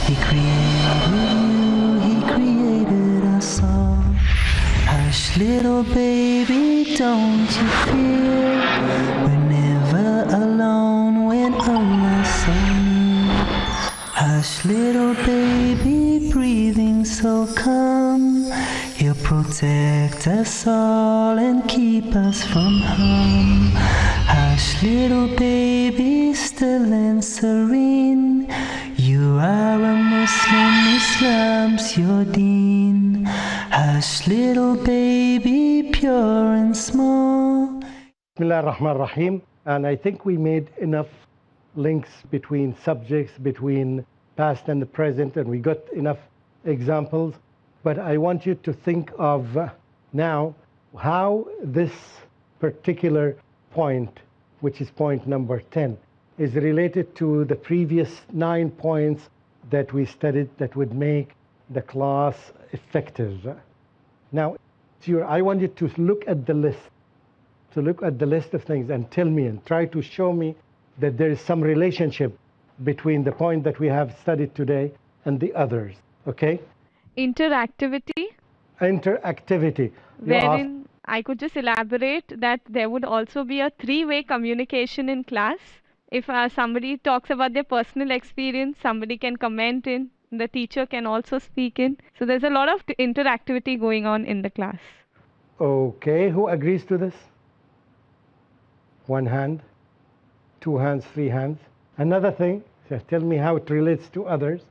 He created you, he created us all. Hush, little baby, don't you fear. We're never alone when Allah's so near. Hush, little baby, breathing so calm. He'll protect us all and keep us from harm. Hush, little baby, still and serene. You are a Muslim, Islam's your deen. Hush, little baby, pure and small. Bismillah ar-Rahman ar-Rahim. And I think we made enough links between subjects, between past and the present, and we got enough examples. But I want you to think of now how this particular point, which is point number 10, is related to the previous 9 points that we studied that would make the class effective. Now, I want you to look at the list, of things and tell me and try to show me that there is some relationship between the point that we have studied today and the others, okay? Interactivity. Interactivity. Wherein I could just elaborate that there would also be a three-way communication in class. If somebody talks about their personal experience, somebody can comment in, the teacher can also speak in. So there's a lot of interactivity going on in the class. Okay, who agrees to this? 1 hand, 2 hands, 3 hands. Another thing, tell me how it relates to others.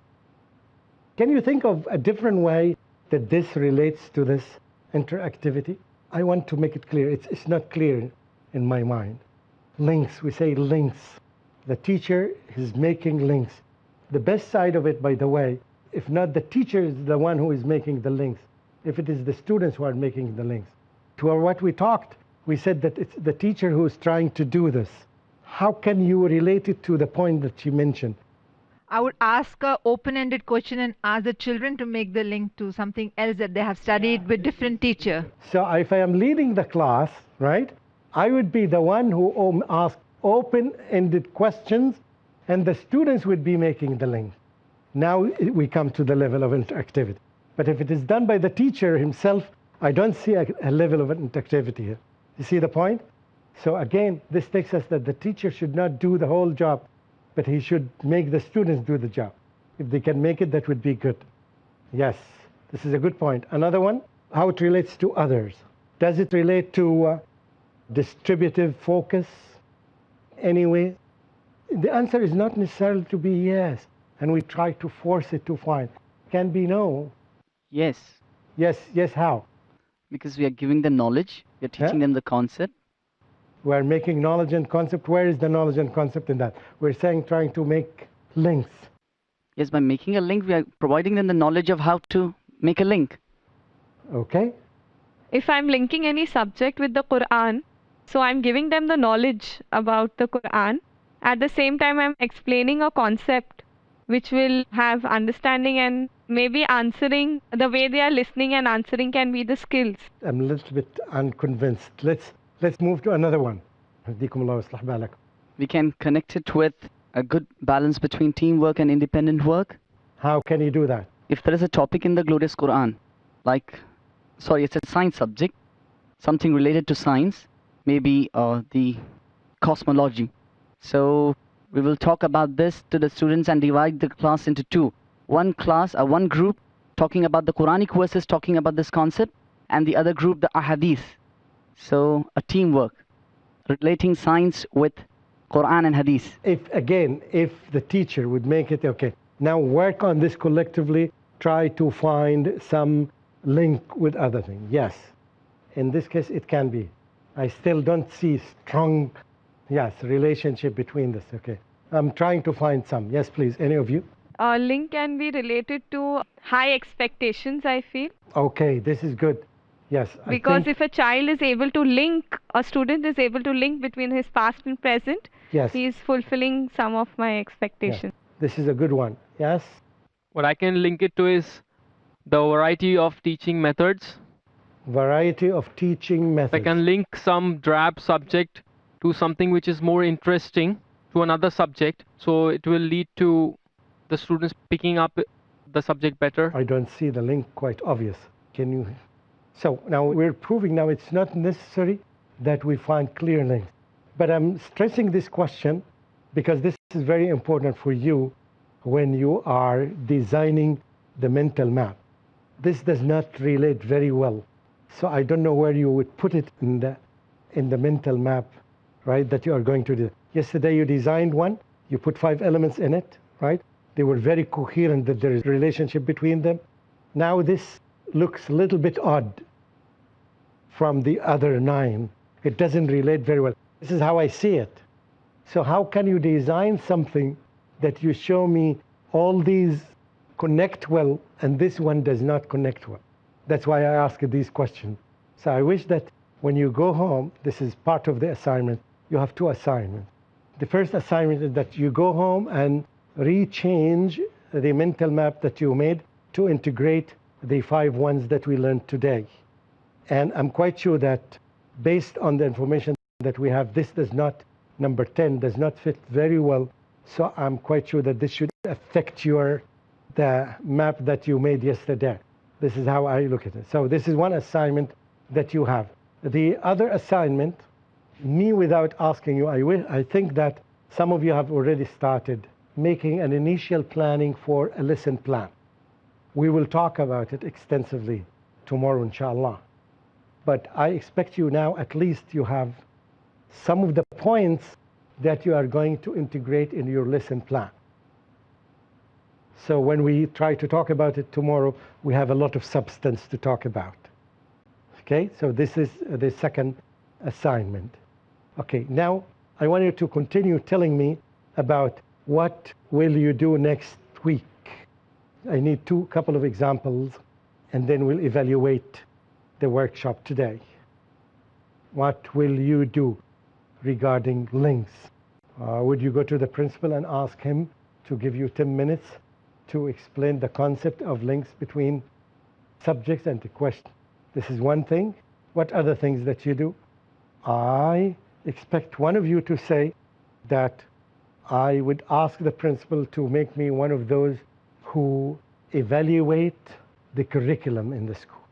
Can you think of a different way that this relates to this interactivity? I want to make it clear. It's not clear in my mind. Links, we say links. The teacher is making links. The best side of it, by the way, if not the teacher is the one who is making the links, if it is the students who are making the links. To what we talked, we said that it's the teacher who is trying to do this. How can you relate it to the point that she mentioned? I would ask an open-ended question and ask the children to make the link to something else that they have studied with different teacher. So if I am leading the class, right, I would be the one who asks open-ended questions, and the students would be making the link. Now we come to the level of interactivity. But if it is done by the teacher himself, I don't see a level of interactivity here. You see the point? So again, this takes us that the teacher should not do the whole job, but he should make the students do the job. If they can make it, that would be good. Yes, this is a good point. Another one, how it relates to others. Does it relate to distributive focus anyway? The answer is not necessarily to be yes, and we try to force it to find. Can be no. Yes. Yes, yes, how? Because we are giving them knowledge, we are teaching them the concept. We are making knowledge and concept. Where is the knowledge and concept in that? We're saying trying to make links. Yes, by making a link, we are providing them the knowledge of how to make a link. Okay. If I'm linking any subject with the Quran, so I'm giving them the knowledge about the Quran. At the same time, I'm explaining a concept which will have understanding, and maybe answering, the way they are listening and answering can be the skills. I'm a little bit unconvinced. Let's move to another one. We can connect it with a good balance between teamwork and independent work. How can you do that? If there is a topic in the glorious Quran, it's a science subject, something related to science, maybe the cosmology. So we will talk about this to the students and divide the class into two. One group talking about the Quranic verses, talking about this concept, and the other group, the ahadith. So a teamwork, relating science with Quran and hadith. If the teacher would make it, okay, now work on this collectively, try to find some link with other things. Yes, in this case it can be. I still don't see strong, relationship between this, okay. I'm trying to find some. Yes, please, any of you? A link can be related to high expectations, I feel. Okay, this is good. Yes. Because if a child is able to link, a student is able to link between his past and present, yes, he is fulfilling some of my expectations. Yes. This is a good one. Yes? What I can link it to is the variety of teaching methods. Variety of teaching methods. I can link some drab subject to something which is more interesting to another subject. So it will lead to the students picking up the subject better? I don't see the link quite obvious. Can you? So now we're proving now it's not necessary that we find clear links. But I'm stressing this question because this is very important for you when you are designing the mental map. This does not relate very well. So I don't know where you would put it in the mental map, right, that you are going to do. Yesterday you designed one, you put 5 elements in it, right? They were very coherent, that there is a relationship between them. Now this looks a little bit odd from the other 9. It doesn't relate very well. This is how I see it. So how can you design something that you show me all these connect well and this one does not connect well? That's why I ask these questions. So I wish that when you go home, this is part of the assignment, you have 2 assignments. The first assignment is that you go home and rechange the mental map that you made to integrate the 5 ones that we learned today. And I'm quite sure that based on the information that we have, this does not, number 10, does not fit very well. So I'm quite sure that this should affect the map that you made yesterday. This is how I look at it. So this is one assignment that you have. The other assignment, me without asking you, I think that some of you have already started making an initial planning for a lesson plan. We will talk about it extensively tomorrow, inshallah. But I expect you now, at least you have some of the points that you are going to integrate in your lesson plan. So when we try to talk about it tomorrow, we have a lot of substance to talk about. Okay, so this is the second assignment. Okay, now I want you to continue telling me about what will you do next week. I need couple of examples, and then we'll evaluate the workshop today. What will you do regarding links? Would you go to the principal and ask him to give you 10 minutes to explain the concept of links between subjects and the question? This is one thing. What other things that you do? I expect one of you to say that I would ask the principal to make me one of those who evaluate the curriculum in the school.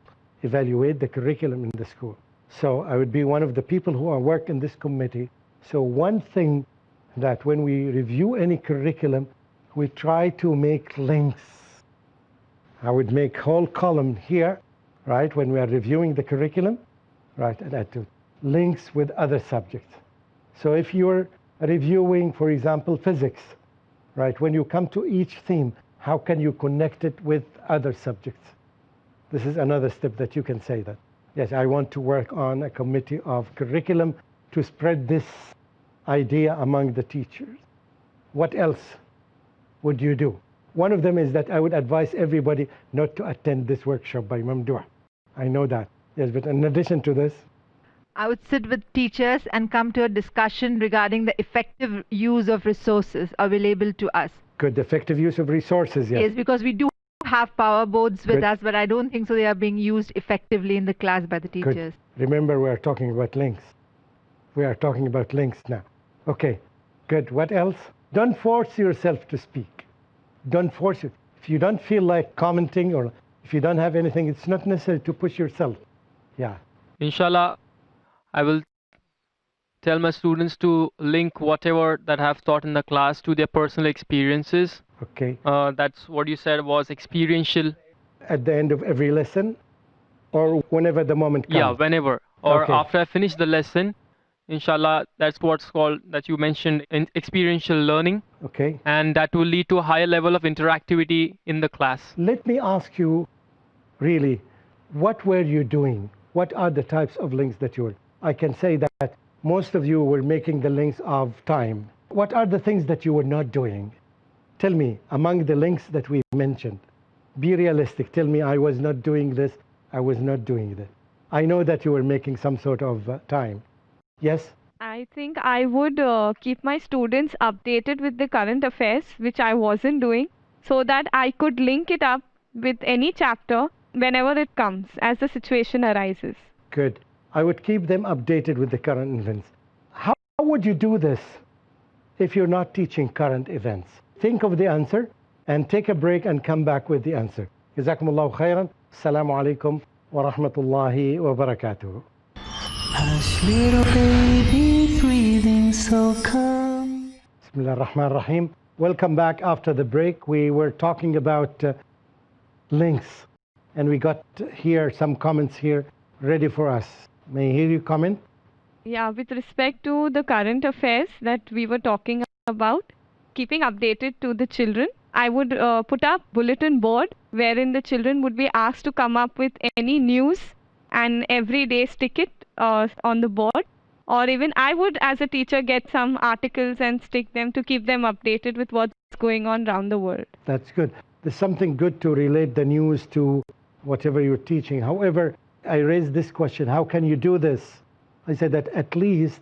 Evaluate the curriculum in the school. So I would be one of the people who are work in this committee. So one thing that when we review any curriculum, we try to make links. I would make whole column here, right, when we are reviewing the curriculum, right, and add to links with other subjects. So if you're reviewing, for example, physics, right, when you come to each theme, how can you connect it with other subjects? This is another step that you can say that. Yes, I want to work on a committee of curriculum to spread this idea among the teachers. What else would you do? One of them is that I would advise everybody not to attend this workshop by Mamdouh. I know that. Yes, but in addition to this, I would sit with teachers and come to a discussion regarding the effective use of resources available to us. good effective use of resources, yes. Yes, because we do have power boards with Good. us, but I don't think so they are being used effectively in the class by the teachers. Good. Remember, we are talking about links. We are talking about links now. Okay, good. What else? Don't force yourself to speak. Don't force it. If you don't feel like commenting or if you don't have anything, it's not necessary to push yourself. Yeah. Inshallah, I will tell my students to link whatever that I have taught in the class to their personal experiences. Okay. That's what you said was experiential. At the end of every lesson or whenever the moment comes? Yeah, whenever. Or Okay. after I finish the lesson, inshallah, that's what's called, that you mentioned, in experiential learning. Okay. And that will lead to a higher level of interactivity in the class. Let me ask you, really, what were you doing? What are the types of links that you were? I can say that most of you were making the links of time. What are the things that you were not doing? Tell me, among the links that we mentioned, be realistic. Tell me, I was not doing this, I was not doing this. I know that you were making some sort of time. Yes? I think I would keep my students updated with the current affairs, which I wasn't doing, so that I could link it up with any chapter whenever it comes, as the situation arises. Good. I would keep them updated with the current events. How would you do this if you're not teaching current events? Think of the answer, and take a break and come back with the answer. Jazakumullahu khairan. Assalamu alaikum wa rahmatullahi wa barakatuh. Hush, little baby, breathing so calm. Bismillah ar-Rahman ar-Rahim. Welcome back after the break. We were talking about links, and we got here some comments here ready for us. May I hear you comment? Yeah, with respect to the current affairs that we were talking about, keeping updated to the children, I would put up bulletin board wherein the children would be asked to come up with any news and every day stick it on the board. Or even I would, as a teacher, get some articles and stick them to keep them updated with what's going on around the world. That's good. There's something good to relate the news to whatever you're teaching. However, I raised this question, how can you do this? I said that at least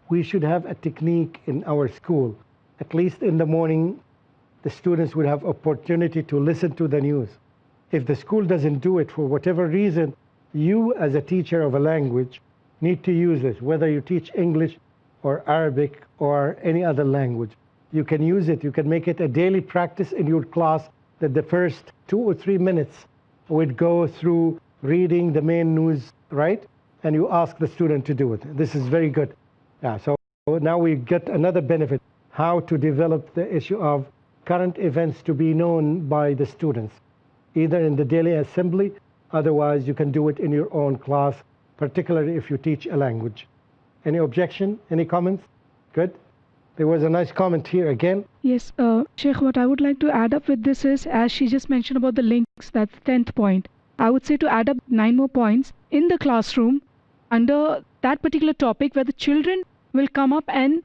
we should have a technique in our school. At least in the morning, the students would have opportunity to listen to the news. If the school doesn't do it for whatever reason, you as a teacher of a language need to use it, whether you teach English or Arabic or any other language. You can use it, you can make it a daily practice in your class that the first 2 or 3 minutes would go through reading the main news, right? And you ask the student to do it. This is very good. Yeah, so now we get another benefit, how to develop the issue of current events to be known by the students, either in the daily assembly, otherwise you can do it in your own class, particularly if you teach a language. Any objection? Any comments? Good. There was a nice comment here again. Yes, Sheikh, what I would like to add up with this is, as she just mentioned about the links, that's the 10th point. I would say to add up 9 more points in the classroom under that particular topic where the children will come up and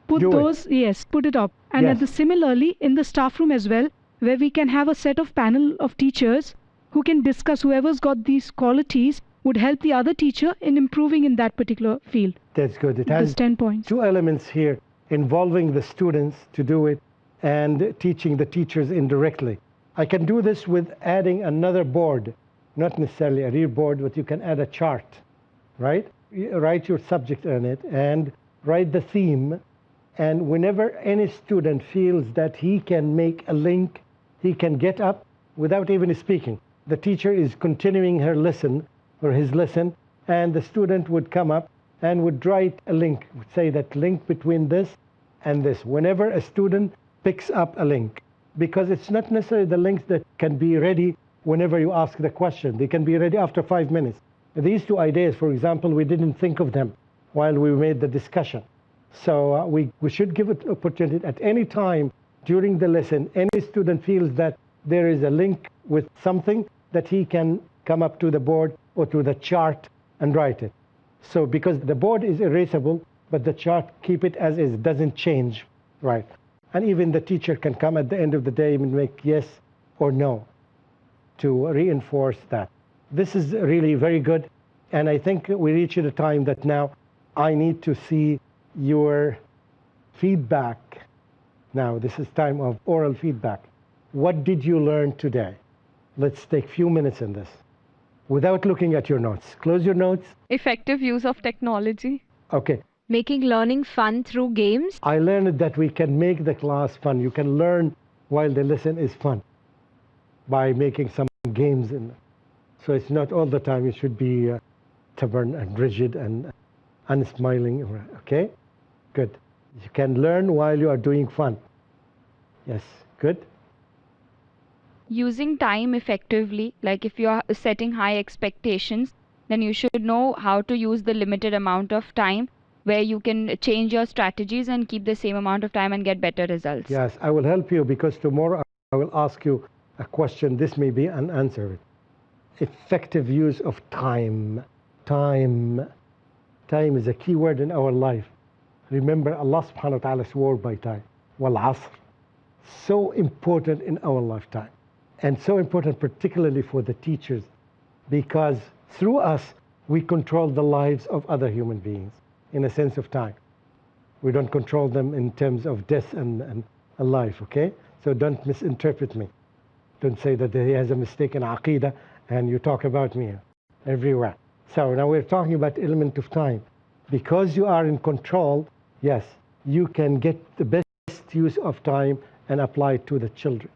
put put it up. And Yes. Similarly, in the staff room as well, where we can have a set of panel of teachers who can discuss, whoever's got these qualities would help the other teacher in improving in that particular field. That's good. It There's has 10 points. 2 elements here, involving the students to do it and teaching the teachers indirectly. I can do this with adding another board, not necessarily a real board, but you can add a chart, right? You write your subject on it and write the theme, and whenever any student feels that he can make a link, he can get up without even speaking. The teacher is continuing her lesson or his lesson, and the student would come up and would write a link, would say that link between this and this. Whenever a student picks up a link, because it's not necessarily the links that can be ready whenever you ask the question. They can be ready after 5 minutes. These 2 ideas, for example, we didn't think of them while we made the discussion. So we should give it opportunity at any time during the lesson. Any student feels that there is a link with something, that he can come up to the board or to the chart and write it. So because the board is erasable, but the chart, keep it as is, doesn't change, right? And even the teacher can come at the end of the day and make yes or no to reinforce that. This is really very good, and I think we reach a time that now I need to see your feedback. Now this is time of oral feedback. What did you learn today? Let's take a few minutes in this without looking at your notes. Close your notes. Effective use of technology. Okay. Making learning fun through games. I learned that we can make the class fun. You can learn while the lesson is fun by making some games in it. So it's not all the time you should be stubborn and rigid and unsmiling. Okay? Good. You can learn while you are doing fun. Yes. Good. Using time effectively, like if you are setting high expectations, then you should know how to use the limited amount of time where you can change your strategies and keep the same amount of time and get better results. Yes, I will help you, because tomorrow I will ask you a question. This may be an answer. Effective use of time. Time is a key word in our life. Remember, Allah subhanahu wa ta'ala swore by time. Wal asr. So important in our lifetime. And so important particularly for the teachers, because through us we control the lives of other human beings in a sense of time. We don't control them in terms of death and life, okay? So don't misinterpret me. Don't say that he has a mistaken aqidah and you talk about me everywhere. So now we're talking about element of time. Because you are in control, yes, you can get the best use of time and apply it to the children.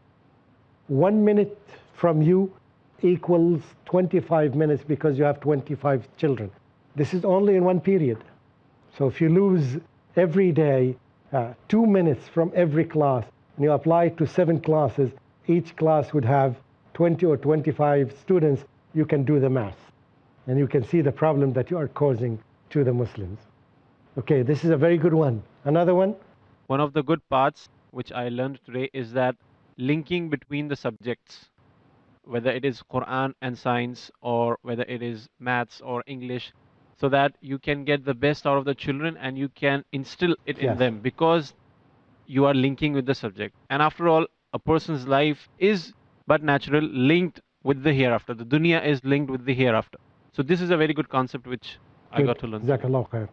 1 minute from you equals 25 minutes because you have 25 children. This is only in one period. So if you lose every day 2 minutes from every class, and you apply it to 7 classes, each class would have 20 or 25 students, you can do the math. And you can see the problem that you are causing to the Muslims. Okay, this is a very good one. Another one? One of the good parts which I learned today is that linking between the subjects, whether it is Quran and science or whether it is maths or English, so that you can get the best out of the children and you can instill it in Yes. them because you are linking with the subject. And after all, a person's life is but natural linked with the hereafter. The dunya is linked with the hereafter. So this is a very good concept which I got to learn. Jazakallah khair.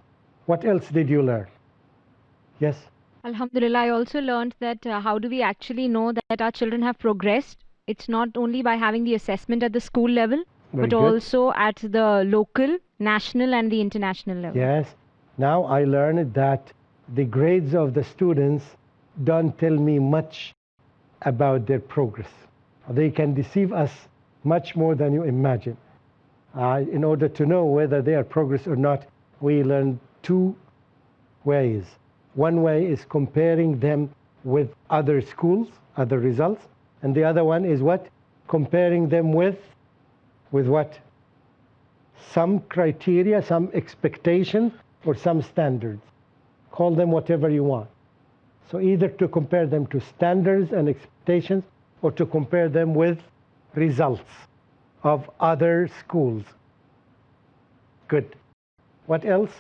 What else did you learn? Yes? Alhamdulillah, I also learned that how do we actually know that our children have progressed? It's not only by having the assessment at the school level, Very but good. also at the local, national and the international level. Yes. Now I learned that the grades of the students don't tell me much about their progress. They can deceive us much more than you imagine. In order to know whether they are progress or not, we learn 2 ways. One way is comparing them with other schools, other results, and the other one is what? Comparing them with what? Some criteria, some expectations, or some standards. Call them whatever you want. So either to compare them to standards and expectations, or to compare them with results of other schools. Good. What else?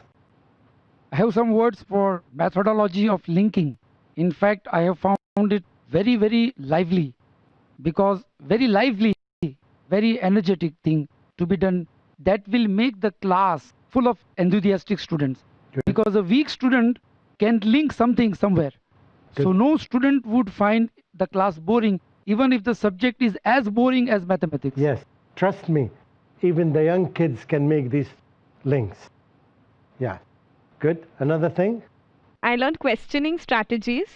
I have some words for methodology of linking. In fact, I have found it very, very lively, because very lively, very energetic thing to be done that will make the class full of enthusiastic students. Good. Because a weak student can link something somewhere. Good. So no student would find the class boring, even if the subject is as boring as mathematics. Yes, trust me, even the young kids can make these links. Yeah, good. Another thing? I learned questioning strategies,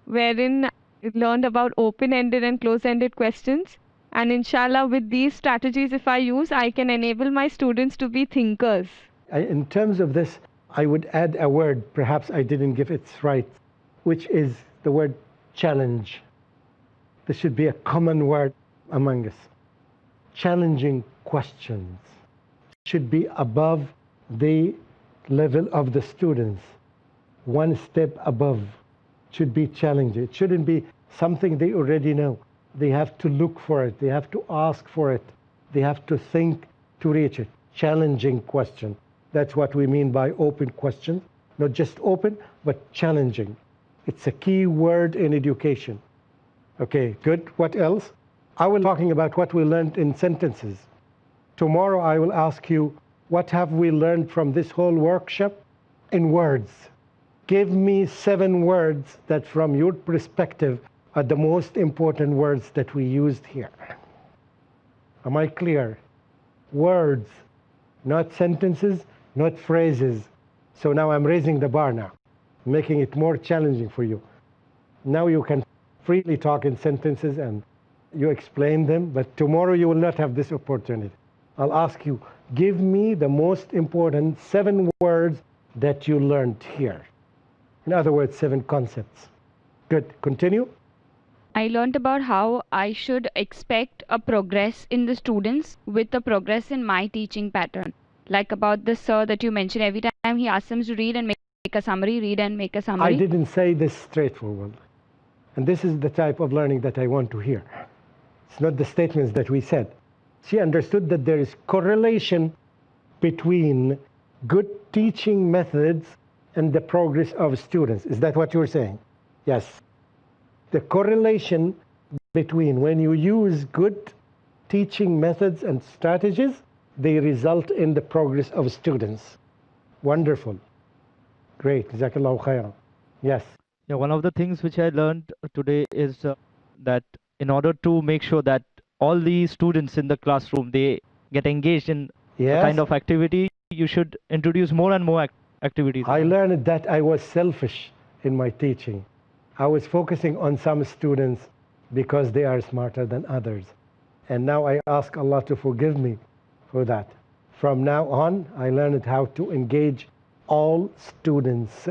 wherein I learned about open-ended and close-ended questions. And inshallah, with these strategies, if I use, I can enable my students to be thinkers. In terms of this, I would add a word, perhaps I didn't give its right, which is the word challenge. This should be a common word among us. Challenging questions should be above the level of the students. One step above should be challenging. It shouldn't be something they already know. They have to look for it. They have to ask for it. They have to think to reach it. Challenging question. That's what we mean by open questions. Not just open, but challenging. It's a key word in education. Okay, good. What else? I will be talking about what we learned in sentences. Tomorrow I will ask you, what have we learned from this whole workshop in words? Give me 7 words that from your perspective are the most important words that we used here. Am I clear? Words, not sentences, not phrases. So now I'm raising the bar now, making it more challenging for you. Now you can freely talk in sentences and you explain them, but tomorrow you will not have this opportunity. I'll ask you, give me the most important 7 words that you learned here. In other words, 7 concepts. Good, continue. I learned about how I should expect a progress in the students with a progress in my teaching pattern. Like about the sir that you mentioned, every time he asks them to read and make a summary, read and make a summary. I didn't say this straightforward. And this is the type of learning that I want to hear. It's not the statements that we said. She understood that there is correlation between good teaching methods and the progress of students. Is that what you're saying? Yes. The correlation between when you use good teaching methods and strategies, they result in the progress of students. Wonderful. Great. Jazakallahu khairan. Yes. Yeah, one of the things which I learned today is that in order to make sure that all the students in the classroom, they get engaged in a kind of activity, you should introduce more and more activities. I learned that I was selfish in my teaching. I was focusing on some students because they are smarter than others. And now I ask Allah to forgive me for that. From now on, I learned how to engage all students,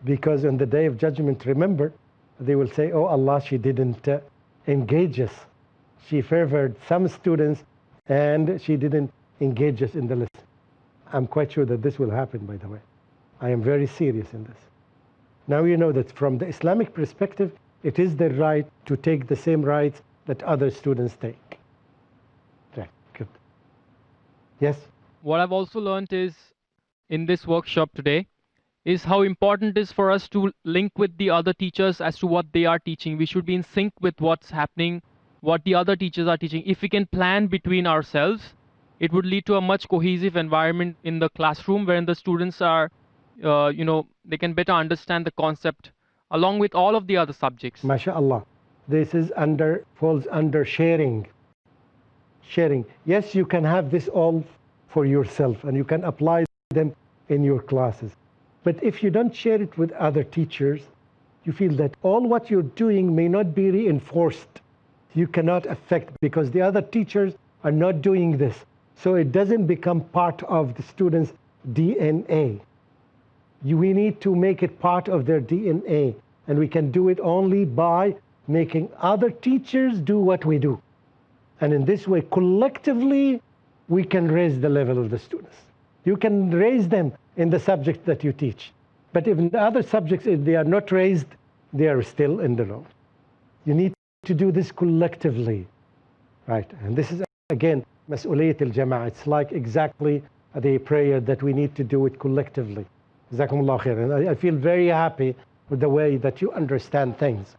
because on the day of judgment, remember, they will say, oh Allah, she didn't engage us. She favored some students and she didn't engage us in the list. I'm quite sure that this will happen, by the way. I am very serious in this. Now you know that from the Islamic perspective, it is their right to take the same rights that other students take. Okay, good. Yes? What I've also learned is, in this workshop today, is how important it is for us to link with the other teachers as to what they are teaching. We should be in sync with what's happening, what the other teachers are teaching. If we can plan between ourselves, it would lead to a much cohesive environment in the classroom, wherein the students are, they can better understand the concept along with all of the other subjects. MashaAllah. This is falls under sharing. Sharing. Yes, you can have this all for yourself and you can apply them in your classes. But if you don't share it with other teachers, you feel that all what you're doing may not be reinforced. You cannot affect because the other teachers are not doing this. So it doesn't become part of the students' DNA. We need to make it part of their DNA. And we can do it only by making other teachers do what we do. And in this way, collectively, we can raise the level of the students. You can raise them in the subject that you teach. But if in the other subjects, if they are not raised, they are still in the road. You need to do this collectively, right? And this is, again, mas'uliyat al-jama'ah. It's like exactly the prayer that we need to do it collectively. Jazakumullah khair. And I feel very happy with the way that you understand things.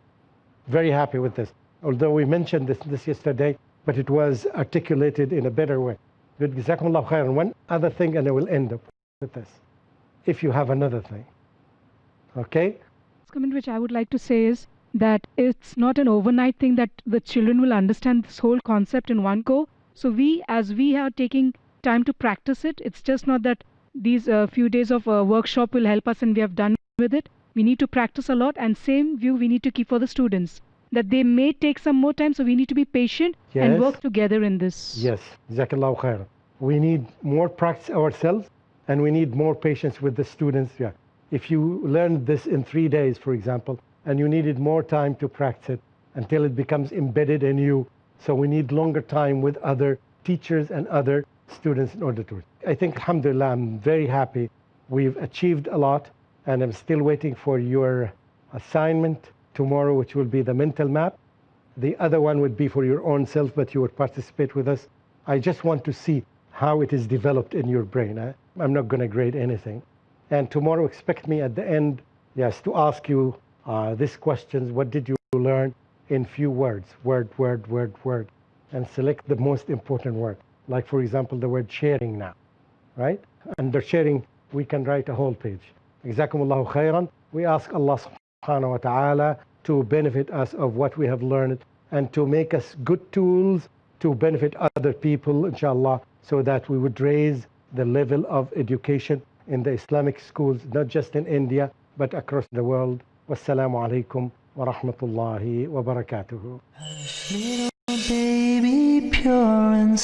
Very happy with this. Although we mentioned this yesterday, but it was articulated in a better way. Good, Jazakumullah khair. And one other thing, and I will end up with this, if you have another thing. Okay? Comment which I would like to say is that it's not an overnight thing that the children will understand this whole concept in one go. So as we are taking time to practice it, it's just not that these few days of workshop will help us and we have done with it. We need to practice a lot, and same view we need to keep for the students, that they may take some more time, so we need to be patient and work together in this. Yes, Jazakallahu khair. We need more practice ourselves, and we need more patience with the students. Yeah. If you learned this in 3 days, for example, and you needed more time to practice it until it becomes embedded in you, so we need longer time with other teachers and other students in order to. I think, alhamdulillah, I'm very happy. We've achieved a lot, and I'm still waiting for your assignment tomorrow, which will be the mental map. The other one would be for your own self, but you would participate with us. I just want to see how it is developed in your brain. I'm not going to grade anything. And tomorrow, expect me at the end, yes, to ask you these questions. What did you learn in few words? Word. And select the most important word. Like, for example, the word sharing now, right? Under sharing, we can write a whole page. Jazakumullahu khairan. We ask Allah subhanahu wa ta'ala to benefit us of what we have learned and to make us good tools to benefit other people, inshallah, so that we would raise the level of education in the Islamic schools, not just in India, but across the world. Wassalamu alaikum wa rahmatullahi wa barakatuhu. Little baby, pure and